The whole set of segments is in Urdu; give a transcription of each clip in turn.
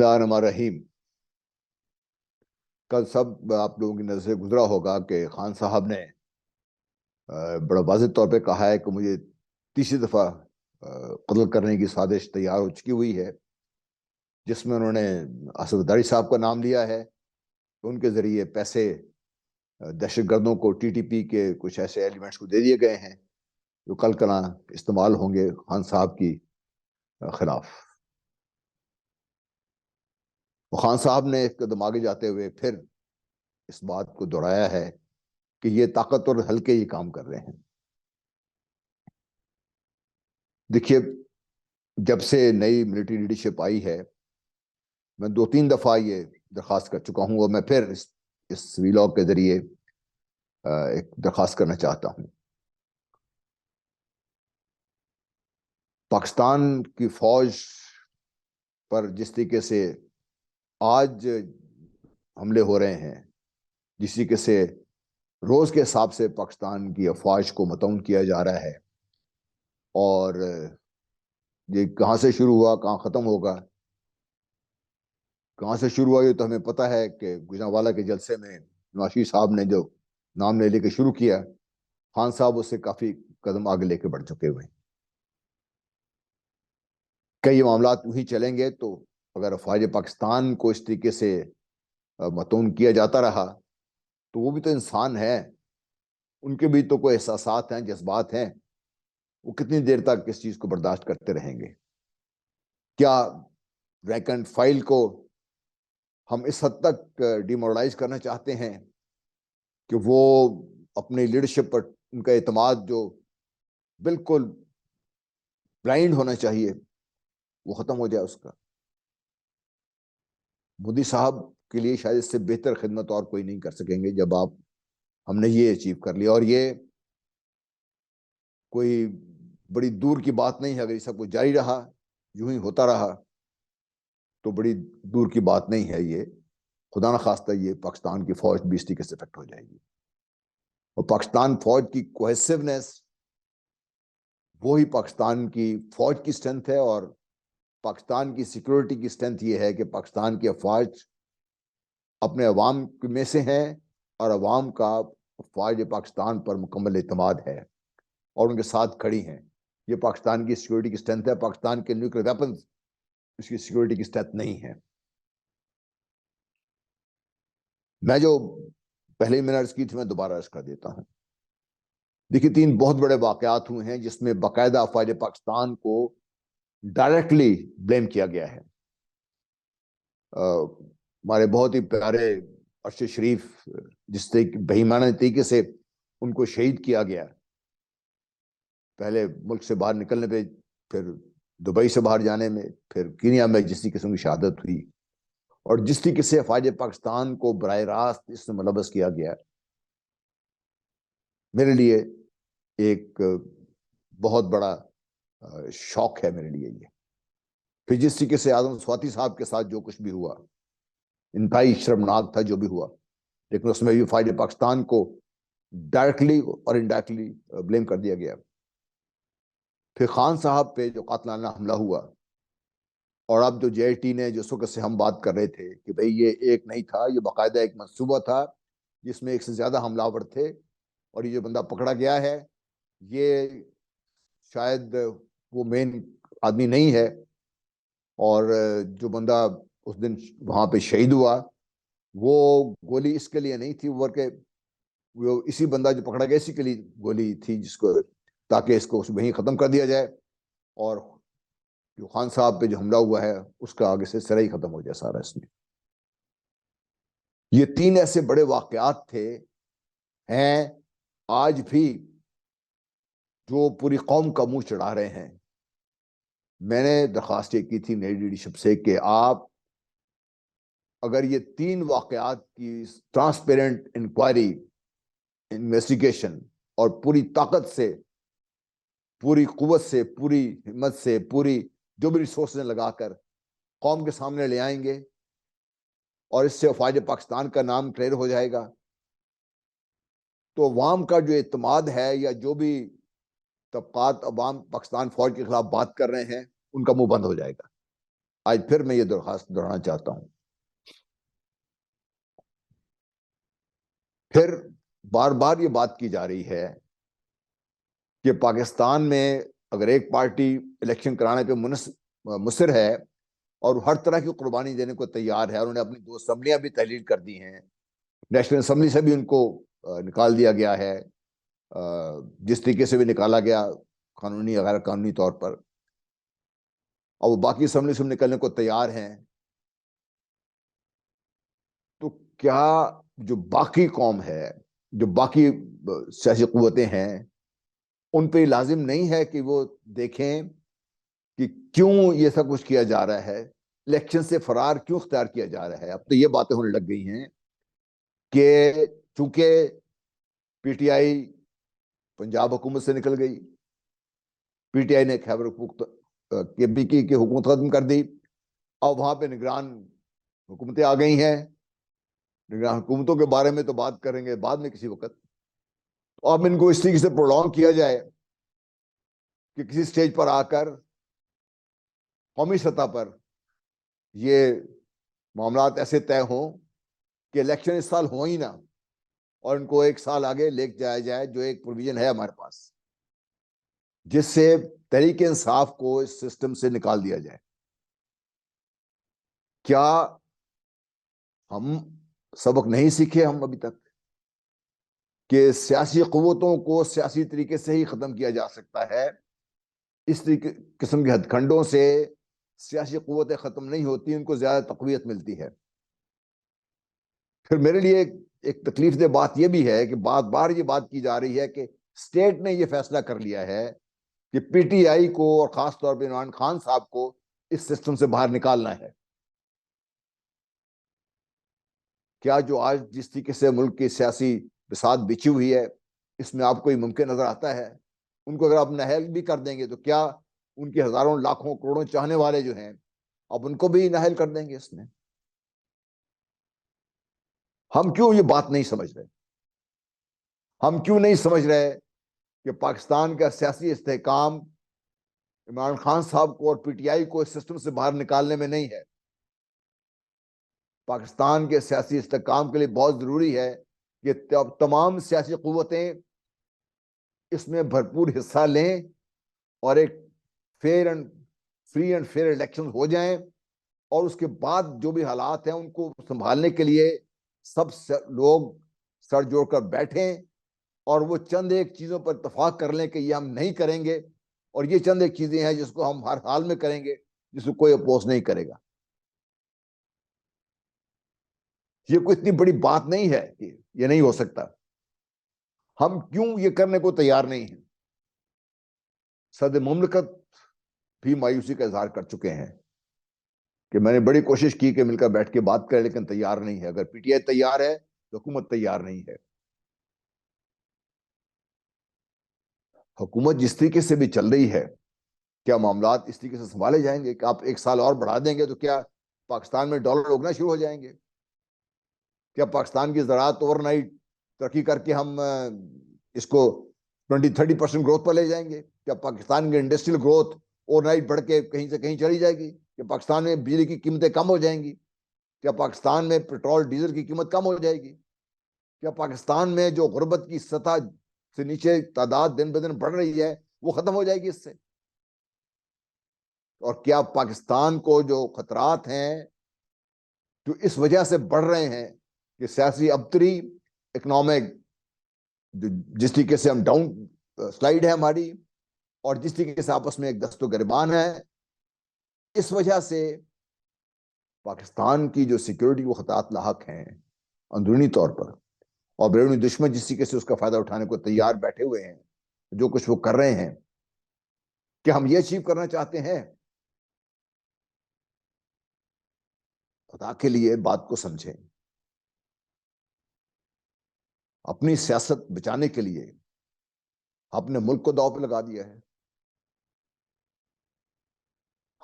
بسم اللہ الرحمن الرحیم۔ کل سب آپ لوگوں کی نظر سے گزرا ہوگا کہ خان صاحب نے بڑا واضح طور پہ کہا ہے کہ مجھے تیسری دفعہ قتل کرنے کی سازش تیار ہو چکی ہوئی ہے، جس میں انہوں نے اسد داری صاحب کا نام لیا ہے کہ ان کے ذریعے پیسے دہشت گردوں کو ٹی ٹی پی کے کچھ ایسے ایلیمنٹس کو دے دیے گئے ہیں جو کل کلاں استعمال ہوں گے خان صاحب کی خلاف۔ خان صاحب نے ایک قدم آگے جاتے ہوئے پھر اس بات کو دہرایا ہے کہ یہ طاقتور حلقے ہی کام کر رہے ہیں۔ دیکھیے، جب سے نئی ملٹری لیڈرشپ آئی ہے، میں 2-3 دفعہ یہ درخواست کر چکا ہوں اور میں پھر اس ویلاگ کے ذریعے ایک درخواست کرنا چاہتا ہوں۔ پاکستان کی فوج پر جس طریقے سے آج حملے ہو رہے ہیں، جس طریقے سے روز کے حساب سے پاکستان کی افواج کو متعین کیا جا رہا ہے، اور یہ کہاں سے شروع ہوا کہاں ختم ہوگا، کہاں سے شروع ہوا یہ تو ہمیں پتہ ہے کہ گجرانوالہ کے جلسے میں نواز شریف صاحب نے جو نام لے کے شروع کیا، خان صاحب اس سے کافی قدم آگے لے کے بڑھ چکے ہوئے ہیں۔ کہ یہ معاملات یوں ہی چلیں گے تو اگر افواج پاکستان کو اس طریقے سے متعین کیا جاتا رہا تو وہ بھی تو انسان ہے، ان کے بھی تو کوئی احساسات ہیں، جذبات ہیں، وہ کتنی دیر تک اس چیز کو برداشت کرتے رہیں گے؟ کیا رینک اینڈ فائل کو ہم اس حد تک ڈیمورلائز کرنا چاہتے ہیں کہ وہ اپنی لیڈرشپ پر ان کا اعتماد جو بالکل بلائنڈ ہونا چاہیے وہ ختم ہو جائے؟ اس کا مودی صاحب کے لیے شاید اس سے بہتر خدمت اور کوئی نہیں کر سکیں گے جب ہم نے یہ اچیو کر لیا، اور یہ کوئی بڑی دور کی بات نہیں ہے۔ اگر یہ سب کچھ جاری رہا، یوں ہی ہوتا رہا، تو بڑی دور کی بات نہیں ہے یہ۔ خدا نہ خواستہ یہ پاکستان کی فوج 20 کے سے افیکٹ ہو جائے گی، اور پاکستان فوج کی کوہیسونیس وہی پاکستان کی فوج کی اسٹرینتھ ہے، اور پاکستان کی سیکورٹی کی اسٹرینتھ یہ ہے کہ پاکستان کی افواج اپنے عوام میں سے ہیں، اور عوام کا افواج پاکستان پر مکمل اعتماد ہے اور ان کے ساتھ کھڑی ہیں۔ یہ پاکستان کی سیکورٹی کی اسٹرینتھ ہے۔ پاکستان کے نیوکلیئر ویپنز اس کی سیکورٹی کی اسٹرینتھ نہیں ہے۔ میں جو پہلے میں نے عرض کی تھی میں دوبارہ عرض کر دیتا ہوں۔ دیکھیے، 3 بہت بڑے واقعات ہوئے ہیں جس میں باقاعدہ افواج پاکستان کو ڈائریکٹلی بلیم کیا گیا ہے۔ ہمارے بہت ہی پیارے ارشد شریف جس طریقے بہیمانہ طریقے سے ان کو شہید کیا گیا، پہلے ملک سے باہر نکلنے پہ، پھر دبئی سے باہر جانے میں، پھر کینیا میں جس قسم کی شہادت ہوئی، اور جس طریقے سے افواج پاکستان کو براہ راست اس میں ملوث کیا گیا، میرے لیے ایک بہت بڑا شوق ہے میرے لیے یہ۔ پھر جس طریقے سے اعظم سواتی صاحب کے ساتھ جو کچھ بھی ہوا، انتہائی شرمناک تھا جو بھی ہوا، لیکن اس میں بھی افواج پاکستان کو ڈائریکٹلی اور انڈائریکٹلی بلیم کر دیا گیا۔ پھر خان صاحب پہ جو قاتلانہ حملہ ہوا، اور اب جو جے آئی ٹی نے جس وقت سے ہم بات کر رہے تھے کہ بھئی یہ ایک نہیں تھا، یہ باقاعدہ ایک منصوبہ تھا جس میں 1 سے زیادہ حملہ آور تھے، اور یہ جو بندہ پکڑا گیا ہے یہ شاید وہ مین آدمی نہیں ہے، اور جو بندہ اس دن وہاں پہ شہید ہوا وہ گولی اس کے لیے نہیں تھی، بلکہ وہ اسی بندہ جو پکڑا گیا اسی کے لیے گولی تھی، جس کو تاکہ اس کو وہیں ختم کر دیا جائے، اور جو خان صاحب پہ جو حملہ ہوا ہے اس کا آگے سے سرا ہی ختم ہو جائے سارا اس میں۔ یہ 3 ایسے بڑے واقعات تھے، ہیں آج بھی، جو پوری قوم کا منہ چڑھا رہے ہیں۔ میں نے درخواست یہ کی تھی نئی لیڈرشپ سے کہ آپ اگر یہ 3 واقعات کی ٹرانسپیرنٹ انکوائری، انویسٹیگیشن، اور پوری طاقت سے، پوری قوت سے، پوری ہمت سے، پوری جو بھی ریسورسز لگا کر قوم کے سامنے لے آئیں گے، اور اس سے افواج پاکستان کا نام کلیئر ہو جائے گا، تو عوام کا جو اعتماد ہے، یا جو بھی طبقات عوام پاکستان فوج کے خلاف بات کر رہے ہیں، ان کا منہ بند ہو جائے گا۔ آج پھر میں یہ درخواست دہرانا چاہتا ہوں. پھر بار بار یہ بات کی جا رہی ہے کہ پاکستان میں اگر ایک پارٹی الیکشن کرانے پہ مصر ہے اور ہر طرح کی قربانی دینے کو تیار ہے، اور انہوں نے اپنی 2 اسمبلیاں بھی تحلیل کر دی ہیں، نیشنل اسمبلی سے بھی ان کو نکال دیا گیا ہے، جس طریقے سے بھی نکالا گیا قانونی غیر قانونی طور پر، اور وہ باقی اسمبلی سے نکلنے کو تیار ہیں، تو کیا جو باقی قوم ہے، جو باقی سیاسی قوتیں ہیں، ان پہ لازم نہیں ہے کہ وہ دیکھیں کہ کیوں یہ سب کچھ کیا جا رہا ہے، الیکشن سے فرار کیوں اختیار کیا جا رہا ہے؟ اب تو یہ باتیں ہونے لگ گئی ہیں کہ چونکہ پی ٹی آئی پنجاب حکومت سے نکل گئی، پی ٹی آئی نے خیبر پختونخوا کی حکومت ختم کر دی، اور وہاں پہ نگران حکومتیں آ گئی ہیں. نگران حکومتوں کے بارے میں تو بات کریں گے بعد میں کسی وقت. تو اب ان کو اس طریقے سے پرولونگ کیا جائے کہ کسی سٹیج پر آ کر قومی سطح پر یہ معاملات ایسے طے ہوں کہ الیکشن اس سال ہو ہی نہ، اور ان کو 1 سال آگے لے جایا جائے، جو ایک پروویژن ہے ہمارے پاس، جس سے تحریک انصاف کو اس سسٹم سے نکال دیا جائے. کیا ہم سبق نہیں سیکھے ہم ابھی تک کہ سیاسی قوتوں کو سیاسی طریقے سے ہی ختم کیا جا سکتا ہے؟ اس قسم کے ہتھ کنڈوں سے سیاسی قوتیں ختم نہیں ہوتی، ان کو زیادہ تقویت ملتی ہے. پھر میرے لیے ایک تکلیف دہ بات یہ بھی ہے کہ بار بار یہ بات کی جا رہی ہے کہ اسٹیٹ نے یہ فیصلہ کر لیا ہے کہ پی ٹی آئی کو اور خاص طور پہ عمران خان صاحب کو اس سسٹم سے باہر نکالنا ہے. کیا جو آج جس طریقے سے ملک کی سیاسی بساط بچھی ہوئی ہے، اس میں آپ کو یہ ممکن نظر آتا ہے؟ ان کو اگر آپ نااہل بھی کر دیں گے تو کیا ان کے ہزاروں لاکھوں کروڑوں چاہنے والے جو ہیں، اب ان کو بھی نااہل کر دیں گے اس میں؟ ہم کیوں یہ بات نہیں سمجھ رہے؟ ہم کیوں نہیں سمجھ رہے کہ پاکستان کا سیاسی استحکام عمران خان صاحب کو اور پی ٹی آئی کو اس سسٹم سے باہر نکالنے میں نہیں ہے؟ پاکستان کے سیاسی استحکام کے لیے بہت ضروری ہے کہ تمام سیاسی قوتیں اس میں بھرپور حصہ لیں اور ایک فری اینڈ فیئر الیکشن ہو جائیں، اور اس کے بعد جو بھی حالات ہیں ان کو سنبھالنے کے لیے سب لوگ سر جوڑ کر بیٹھیں، اور وہ چند ایک چیزوں پر اتفاق کر لیں کہ یہ ہم نہیں کریں گے، اور یہ چند ایک چیزیں ہیں جس کو ہم ہر حال میں کریں گے، جس کو کوئی اپوز نہیں کرے گا. یہ کوئی اتنی بڑی بات نہیں ہے کہ یہ نہیں ہو سکتا. ہم کیوں یہ کرنے کو تیار نہیں ہیں؟ صدر مملکت بھی مایوسی کا اظہار کر چکے ہیں کہ میں نے بڑی کوشش کی کہ مل کر بیٹھ کے بات کرے، لیکن تیار نہیں ہے. اگر پی ٹی آئی تیار ہے تو حکومت تیار نہیں ہے. حکومت جس طریقے سے بھی چل رہی ہے، کیا معاملات اس طریقے سے سنبھالے جائیں گے کہ آپ 1 سال اور بڑھا دیں گے تو کیا پاکستان میں ڈالر اگنا شروع ہو جائیں گے؟ کیا پاکستان کی زراعت اوور نائٹ ترقی کر کے ہم اس کو 20-30% گروتھ پر لے جائیں گے؟ کیا پاکستان کی انڈسٹریل گروتھ اوور نائٹ بڑھ کے کہیں سے کہیں چلی جائے گی؟ کیا پاکستان میں بجلی کی قیمتیں کم ہو جائیں گی؟ کیا پاکستان میں پیٹرول ڈیزل کی قیمت کم ہو جائے گی؟ کیا پاکستان میں جو غربت کی سطح سے نیچے تعداد دن بدن بڑھ رہی ہے وہ ختم ہو جائے گی اس سے؟ اور کیا پاکستان کو جو خطرات ہیں جو اس وجہ سے بڑھ رہے ہیں کہ سیاسی ابتری، اکنامک جس طریقے سے ہم ڈاؤن سلائیڈ ہے ہماری، اور جس طریقے سے آپس میں ایک دست و گریبان ہے، اس وجہ سے پاکستان کی جو سیکیورٹی کو خطرات لاحق ہیں اندرونی طور پر، اور بیرونی دشمن جس طریقے سے اس کا فائدہ اٹھانے کو تیار بیٹھے ہوئے ہیں، جو کچھ وہ کر رہے ہیں، کہ ہم یہ اچیو کرنا چاہتے ہیں؟ خدا کے لیے بات کو سمجھیں. اپنی سیاست بچانے کے لیے اپنے ملک کو داؤ پہ لگا دیا ہے.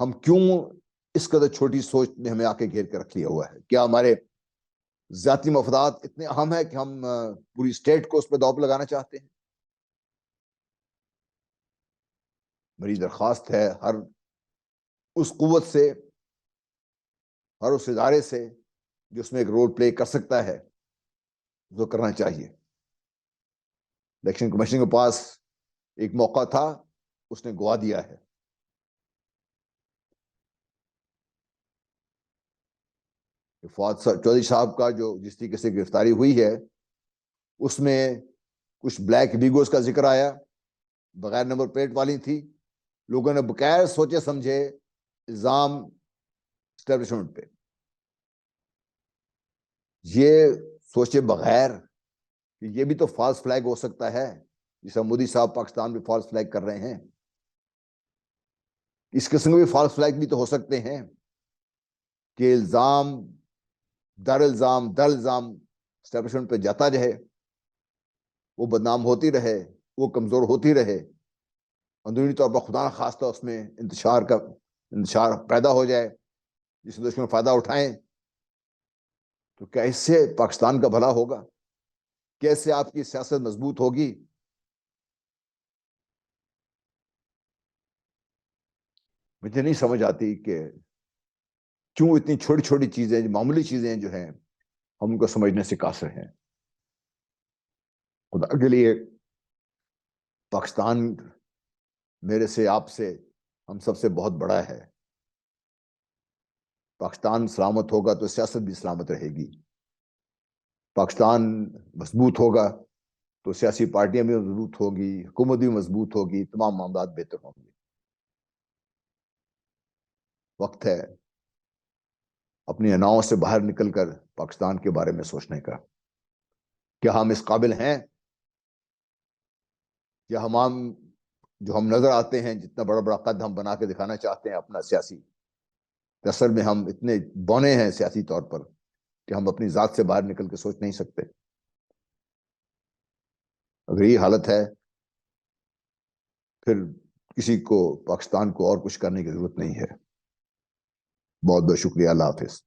ہم کیوں اس قدر چھوٹی سوچ نے ہمیں آ کے گھیر کے رکھ لیا ہوا ہے؟ کیا ہمارے ذاتی مفادات اتنے اہم ہیں کہ ہم پوری اسٹیٹ کو اس پہ داؤ پہ لگانا چاہتے ہیں؟ میری درخواست ہے ہر اس قوت سے ہر اس ادارے سے جو اس میں ایک رول پلے کر سکتا ہے جو کرنا چاہیے. الیکشن کمیشن کے پاس ایک موقع تھا, اس نے گوا دیا ہے. فواد چودھری صاحب کا جو جس طریقے سے گرفتاری ہوئی ہے, اس میں کچھ بلیک بیگوز کا ذکر آیا, بغیر نمبر پلیٹ والی تھی. لوگوں نے بغیر سوچے سمجھے الزام اسٹیبلشمنٹ پہ, یہ سوچے بغیر کہ یہ بھی تو فالس فلیگ ہو سکتا ہے, جسے مودی صاحب پاکستان میں فالس فلیگ کر رہے ہیں. اس قسم کے بھی فالس فلیگ بھی تو ہو سکتے ہیں کہ الزام در الزام اسٹیبلشمنٹ پہ جاتا رہے, وہ بدنام ہوتی رہے, وہ کمزور ہوتی رہے, اندرونی طور پر خدا نخواستہ اس میں انتشار پیدا ہو جائے جس سے دشمن فائدہ اٹھائیں. تو کیسے پاکستان کا بھلا ہوگا, کیسے آپ کی سیاست مضبوط ہوگی؟ مجھے نہیں سمجھ آتی کہ کیوں اتنی چھوٹی چھوٹی چیزیں, معمولی چیزیں جو ہیں, ہم ان کو سمجھنے سے قاصر ہیں. خدا کے لیے پاکستان میرے سے, آپ سے, ہم سب سے بہت بڑا ہے. پاکستان سلامت ہوگا تو سیاست بھی سلامت رہے گی. پاکستان مضبوط ہوگا تو سیاسی پارٹیاں بھی مضبوط ہوگی, حکومت بھی مضبوط ہوگی, تمام معاملات بہتر ہوں گے. وقت ہے اپنی اناؤں سے باہر نکل کر پاکستان کے بارے میں سوچنے کا. کیا ہم اس قابل ہیں, یا جو ہم نظر آتے ہیں, جتنا بڑا بڑا قد ہم بنا کے دکھانا چاہتے ہیں اپنا سیاسی, اصل میں ہم اتنے بونے ہیں سیاسی طور پر کہ ہم اپنی ذات سے باہر نکل کے سوچ نہیں سکتے. اگر یہ حالت ہے پھر کسی کو, پاکستان کو اور کچھ کرنے کی ضرورت نہیں ہے. بہت بہت شکریہ. اللہ حافظ.